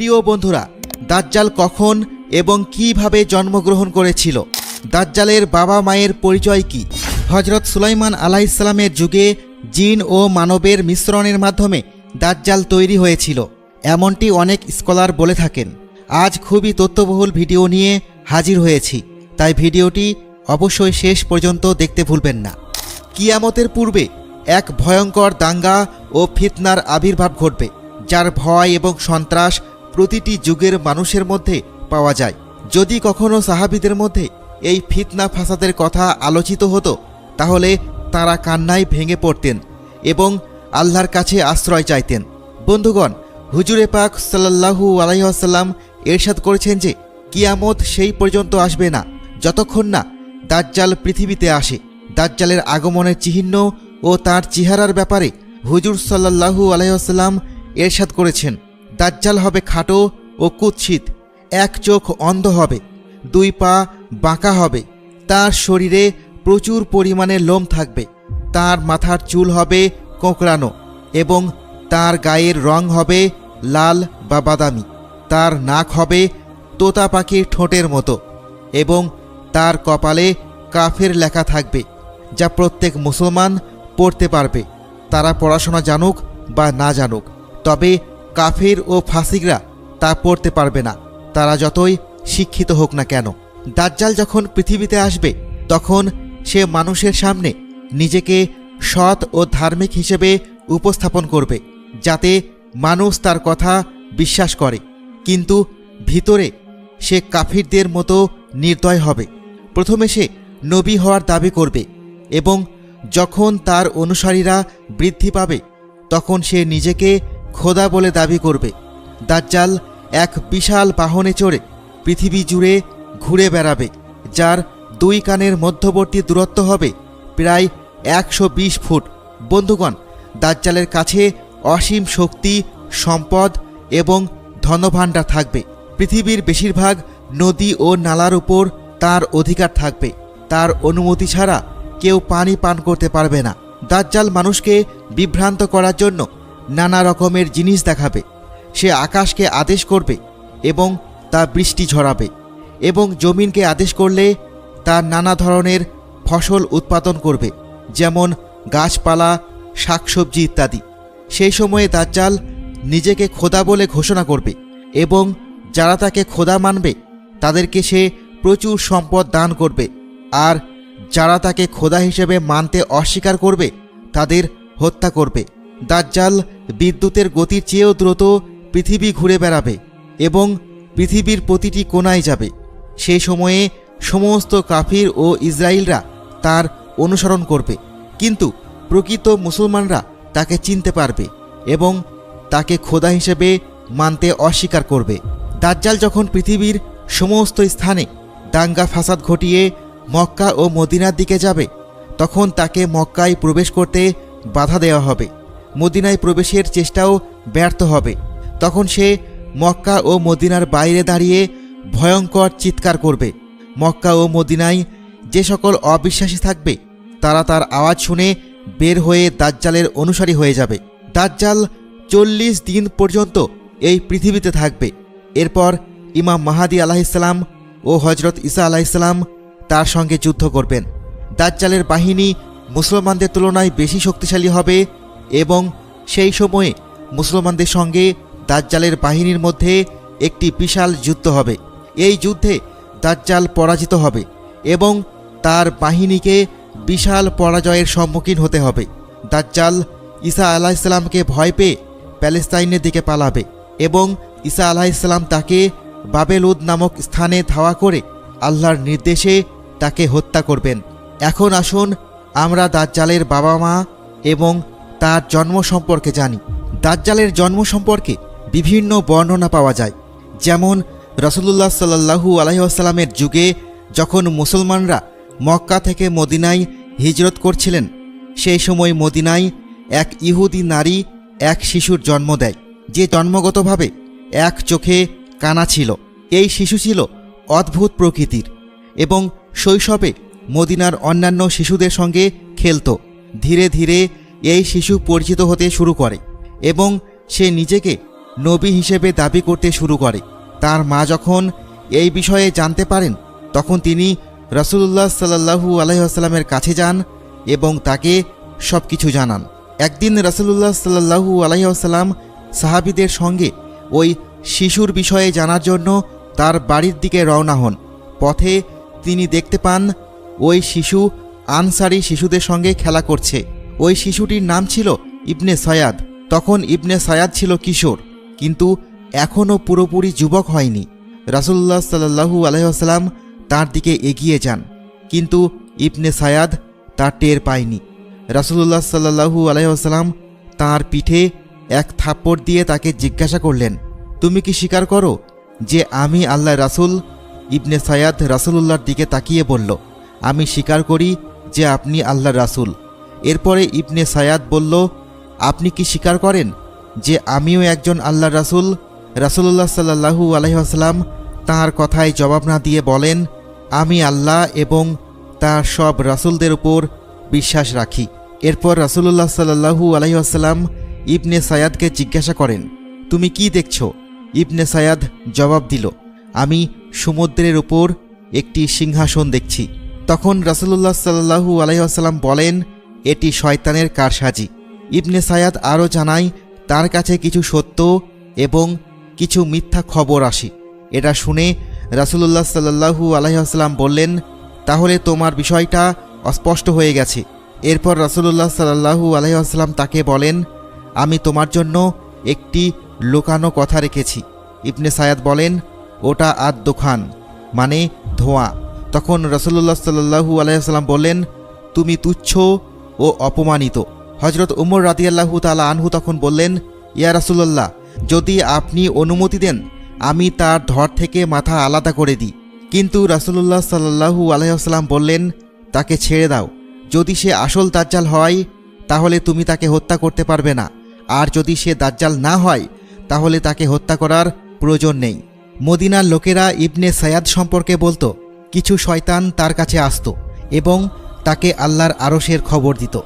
প্রিয় বন্ধুরা, দাজ্জাল কখন এবং কিভাবে জন্মগ্রহণ করেছিল? দাজ্জালের বাবা মায়ের পরিচয় কি? হযরত সুলাইমান আলাইহিসসালামের যুগে জিন ও মানবের মিশ্রণের মাধ্যমে দাজ্জাল তৈরি হয়েছিল, এমনটি অনেক স্কলার বলে থাকেন। আজ খুবই তথ্যবহুল ভিডিও নিয়ে হাজির হয়েছি, তাই ভিডিওটি অবশ্যই শেষ পর্যন্ত দেখতে ভুলবেন না। কিয়ামতের পূর্বে এক ভয়ঙ্কর দাঙ্গা ও ফিতনার আবির্ভাব ঘটবে, যার ভয় এবং সন্ত্রাস প্রতিটি যুগের মানুষের মধ্যে পাওয়া যায়। যদি কখনো সাহাবীদের মধ্যে এই ফিতনা ফাসাদের কথা আলোচিত হতো, তাহলে তারা কান্নায় ভেঙে পড়তেন এবং আল্লাহর কাছে আশ্রয় চাইতেন। বন্ধুগণ, হুজুরে পাক সাল্লাল্লাহু আলাইহি ওয়াসাল্লাম ইরশাদ করেছেন যে কিয়ামত সেই পর্যন্ত আসবে না যতক্ষণ না দাজ্জাল পৃথিবীতে আসে। দাজ্জালের আগমনের চিহ্ন ও তার চেহারার ব্যাপারে হুজুর সাল্লাল্লাহু আলাইহি ওয়াসাল্লাম ইরশাদ করেছেন, দাজ্জাল হবে খাটো ও কুৎসিত, এক চোখ অন্ধ হবে, দুই পা বাঁকা হবে, তার শরীরে প্রচুর পরিমাণে লোম থাকবে, তার মাথার চুল হবে কোঁকড়ানো এবং তার গায়ের রং হবে লাল বা বাদামি, তার নাক হবে তোতা পাখির ঠোঁটের মতো এবং তার কপালে কাফের লেখা থাকবে, যা প্রত্যেক মুসলমান পড়তে পারবে, তারা পড়াশোনা জানুক বা না জানুক। তবে কাফির ও ফাসিকরা তা পড়তে পারবে না, তারা যতই শিক্ষিত হোক না কেন। দাজ্জাল যখন পৃথিবীতে আসবে, তখন সে মানুষের সামনে নিজেকে সৎ ও ধার্মিক হিসেবে উপস্থাপন করবে, যাতে মানুষ তার কথা বিশ্বাস করে, কিন্তু ভিতরে সে কাফিরদের মতো নির্দয় হবে। প্রথমে সে নবী হওয়ার দাবি করবে এবং যখন তার অনুসারীরা বৃদ্ধি পাবে, তখন সে নিজেকে খোদা বলে দাবি করবে। দাজ্জাল এক বিশাল বাহনে চড়ে পৃথিবী জুড়ে ঘুরে বেড়াবে, যার দুই কানের মধ্যবর্তী দূরত্ব হবে প্রায় 120 ফুট। বন্ধুগণ, দাজ্জালের কাছে অসীম শক্তি, সম্পদ এবং ধনভাণ্ডার থাকবে। পৃথিবীর বেশিরভাগ নদী ও নালার উপর তার অধিকার থাকবে, তার অনুমতি ছাড়া কেউ পানি পান করতে পারবে না। দাজ্জাল মানুষকে বিভ্রান্ত করার জন্য নানা রকমের জিনিস দেখাবে। সে আকাশকে আদেশ করবে এবং তা বৃষ্টি ঝরাবে, এবং জমিনকে আদেশ করলে তার নানা ধরনের ফসল উৎপাদন করবে, যেমন গাছপালা, শাকসবজি ইত্যাদি। সেই সময়ে দাজ্জাল নিজেকে খোদা বলে ঘোষণা করবে এবং যারা তাকে খোদা মানবে তাদেরকে সে প্রচুর সম্পদ দান করবে, আর যারা তাকে খোদা হিসেবে মানতে অস্বীকার করবে তাদের হত্যা করবে। দাজ্জাল বিদ্যুতের গতির চেয়েও দ্রুত পৃথিবী ঘুরে বেড়াবে এবং পৃথিবীর প্রতিটি কোণায় যাবে। সেই সময়ে সমস্ত কাফির ও ইসরায়েলরা তার অনুসরণ করবে, কিন্তু প্রকৃত মুসলমানরা তাকে চিনতে পারবে এবং তাকে খোদা হিসেবে মানতে অস্বীকার করবে। দাজ্জাল যখন পৃথিবীর সমস্ত স্থানে দাঙ্গা ফাসাদ ঘটিয়ে মক্কা ও মদিনার দিকে যাবে, তখন তাকে মক্কায় প্রবেশ করতে বাধা দেওয়া হবে, মদিনায় প্রবেশের চেষ্টাও ব্যর্থ হবে। তখন সে মক্কা ও মদিনার বাইরে দাঁড়িয়ে ভয়ঙ্কর চিৎকার করবে। মক্কা ও মদিনায় যে সকল অবিশ্বাসী থাকবে, তারা তার আওয়াজ শুনে বের হয়ে দাজ্জালের অনুসারী হয়ে যাবে। দাজ্জাল 40 দিন পর্যন্ত এই পৃথিবীতে থাকবে। এরপর ইমাম মাহাদি আলাইহিসসালাম ও হযরত ঈসা আলাইহিসসালাম তার সঙ্গে যুদ্ধ করবেন। দাজ্জালের বাহিনী মুসলমানদের তুলনায় বেশি শক্তিশালী হবে এবং সেই সময়ে মুসলমানদের সঙ্গে দাজ্জালের বাহিনীর মধ্যে একটি বিশাল যুদ্ধ হবে। এই যুদ্ধে দাজ্জাল পরাজিত হবে এবং তার বাহিনীকে বিশাল পরাজয়ের সম্মুখীন হতে হবে। দাজ্জাল ঈসা আলাইহিসসালামকে ভয় পেয়ে প্যালেস্তাইনের দিকে পালাবে এবং ঈসা আলাইহিসসালাম তাকে বাবেলুদ নামক স্থানে ধাওয়া করে আল্লাহর নির্দেশে তাকে হত্যা করবেন। এখন আসুন আমরা দাজ্জালের বাবা মা এবং তার জন্ম সম্পর্কে জানি। দাজ্জালের জন্ম সম্পর্কে বিভিন্ন বর্ণনা পাওয়া যায়, যেমন রাসূলুল্লাহ সাল্লাল্লাহু আলাইহি ওয়াসাল্লামের যুগে যখন মুসলমানরা মক্কা থেকে মদিনায় হিজরত করছিলেন, সেই সময় মদিনায় এক ইহুদি নারী এক শিশুর জন্ম দেয়, যে জন্মগতভাবে এক চোখে কানা ছিল। এই শিশু ছিল অদ্ভুত প্রকৃতির এবং শৈশবে মদিনার অন্যান্য শিশুদের সঙ্গে খেলত। ধীরে ধীরে এই শিশু পরিচিত হতে শুরু করে এবং সে নিজেকে নবী হিসেবে দাবি করতে শুরু করে। তার মা যখন এই বিষয়ে জানতে পারেন তখন তিনি রাসূলুল্লাহ সাল্লাল্লাহু আলাইহি ওয়াসাল্লামের কাছে যান এবং তাকে সব কিছু জানান। একদিন রাসূলুল্লাহ সাল্লাল্লাহু আলাইহি ওয়াসাল্লাম সাহাবীদের সঙ্গে ওই শিশুর বিষয়ে জানার জন্য তার বাড়ির দিকে রওনা হন। পথে তিনি দেখতে পান ওই শিশু আনসারি শিশুদের সঙ্গে খেলা করছে। ওই শিশুটির নাম ছিল ইবনে সায়াদ। তখন ইবনে সায়াদ ছিল কিশোর, কিন্তু এখনও পুরোপুরি যুবক হয়নি। রাসূলুল্লাহ সাল্লাল্লাহু আলাইহি ওয়াসাল্লাম তার দিকে এগিয়ে যান, কিন্তু ইবনে সায়াদ তার টের পায়নি। রাসূলুল্লাহ সাল্লাল্লাহু আলাইহি ওয়াসাল্লাম তাঁর পিঠে এক থাপ্পড় দিয়ে তাকে জিজ্ঞাসা করলেন, তুমি কি স্বীকার করো যে আমি আল্লাহর রাসূল? ইবনে সায়াদ রাসূলুল্লাহর দিকে তাকিয়ে বলল, আমি স্বীকার করি যে আপনি আল্লাহর রাসূল। এরপরে ইবনে সায়াদ বলল, আপনি কি স্বীকার করেন যে আমিও একজন আল্লাহর রাসূল? রাসূলুল্লাহ সাল্লাল্লাহু আলাইহি ওয়াসাল্লাম তাঁর কথায় জবাব না দিয়ে বলেন, আমি আল্লাহ এবং তার সব রাসূলদের উপর বিশ্বাস রাখি। এরপর রাসূলুল্লাহ সাল্লাল্লাহু আলাইহি ওয়াসাল্লাম ইবনে সায়াদকে জিজ্ঞাসা করেন, তুমি কি দেখছো? ইবনে সায়াদ জবাব দিল, আমি সমুদ্রের উপর একটি সিংহাসন দেখছি। তখন রাসূলুল্লাহ সাল্লাল্লাহু আলাইহি ওয়াসাল্লাম বলেন, এটি শয়তানের কারসাজি। ইবনে সায়াদ আরও জানায় তার কাছে কিছু সত্য এবং কিছু মিথ্যা খবর আসে। এটা শুনে রাসূলুল্লাহ সাল্লাল্লাহু আলাইহি ওয়াসাল্লাম বললেন, তাহলে তোমার বিষয়টা অস্পষ্ট হয়ে গেছে। এরপর রাসূলুল্লাহ সাল্লাল্লাহু আলাইহি ওয়াসাল্লাম তাকে বলেন, আমি তোমার জন্য একটি লুকানো কথা রেখেছি। ইবনে সায়াদ বলেন, ওটা আদ-দুখান, মানে ধোঁয়া। তখন রাসূলুল্লাহ সাল্লাল্লাহু আলাইহি ওয়াসাল্লাম বললেন, তুমি তুচ্ছ ও অপমানিত। হযরত উমর রাদিয়াল্লাহু তাআলা আনহু তখন বললেন, ইয়া রাসূলুল্লাহ, যদি আপনি অনুমতি দেন আমি তার ধর থেকে মাথা আলাদা করে দিই। কিন্তু রাসূলুল্লাহ সাল্লাল্লাহু আলাইহি ওয়াসাল্লাম বললেন, তাকে ছেড়ে দাও। যদি সে আসল দাজ্জাল হয় তাহলে তুমি তাকে হত্যা করতে পারবে না, আর যদি সে দাজ্জাল না হয় তাহলে তাকে হত্যা করার প্রয়োজন নেই। মদিনার লোকেরা ইবনে সায়াদ সম্পর্কে বলতো, কিছু শয়তান তার কাছে আসত এবং তাকে আল্লাহর আরশের খবর দিত।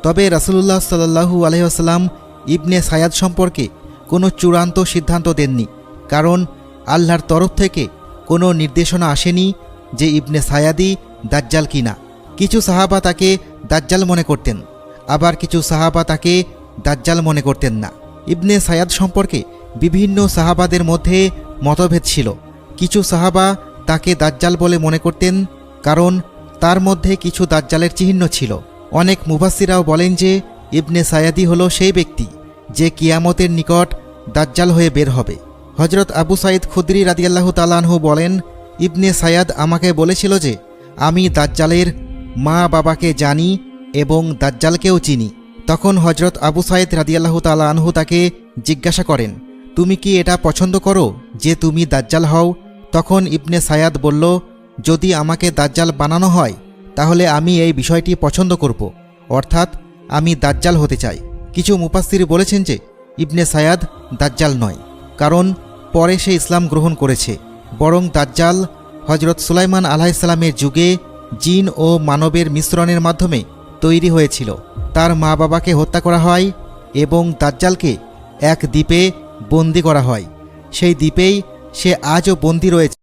তবে রাসূলুল্লাহ সাল্লাল্লাহু আলাইহি ওয়াসাল্লাম ইবনে সায়াদ সম্পর্কে কোনো চূড়ান্ত সিদ্ধান্ত দেননি, কারণ আল্লাহর তরফ থেকে কোনো নির্দেশনা আসেনি যে ইবনে সায়াদই দাজ্জাল কিনা। কিছু সাহাবা তাকে দাজ্জাল মনে করতেন, আবার কিছু সাহাবা তাকে দাজ্জাল মনে করতেন না। ইবনে সায়াদ সম্পর্কে বিভিন্ন সাহাবাদের মধ্যে মতভেদ ছিল। কিছু সাহাবা তাকে দাজ্জাল বলে মনে করতেন কারণ তার মধ্যে কিছু দাজ্জালের চিহ্ন ছিল। অনেক মুফাসসিরাও বলেন যে ইবনে সায়াদি হলো সেই ব্যক্তি যে কিয়ামতের নিকট দাজ্জাল হয়ে বের হবে। হযরত আবু সাঈদ খুদরি রাদিয়াল্লাহু তাআলা আনহু বলেন, ইবনে সায়াদ আমাকে বলেছিল যে আমি দাজ্জালের মা বাবাকে জানি এবং দাজ্জালকেও চিনি। তখন হযরত আবু সাঈদ রাদিয়াল্লাহু তাআলা আনহু তাকে জিজ্ঞাসা করেন, তুমি কি এটা পছন্দ করো যে তুমি দাজ্জাল হও? তখন ইবনে সায়াদ বলল, যদি আমাকে দাজ্জাল বানানো হয় তাহলে আমি এই বিষয়টি পছন্দ করব, অর্থাৎ আমি দাজ্জাল হতে চাই। কিছু মুফাসসির বলেছেন যে ইবনে সায়াদ দাজ্জাল নয়, কারণ পরে সে ইসলাম গ্রহণ করেছে, বরং দাজ্জাল হযরত সুলাইমান আলাইহিস সালামের যুগে জিন ও মানবের মিশ্রণের মাধ্যমে তৈরি হয়েছিল। তার মা বাবাকে হত্যা করা হয় এবং দাজ্জালকে এক দ্বীপে বন্দী করা হয়। সেই দ্বীপেই সে আজও বন্দী রয়েছে।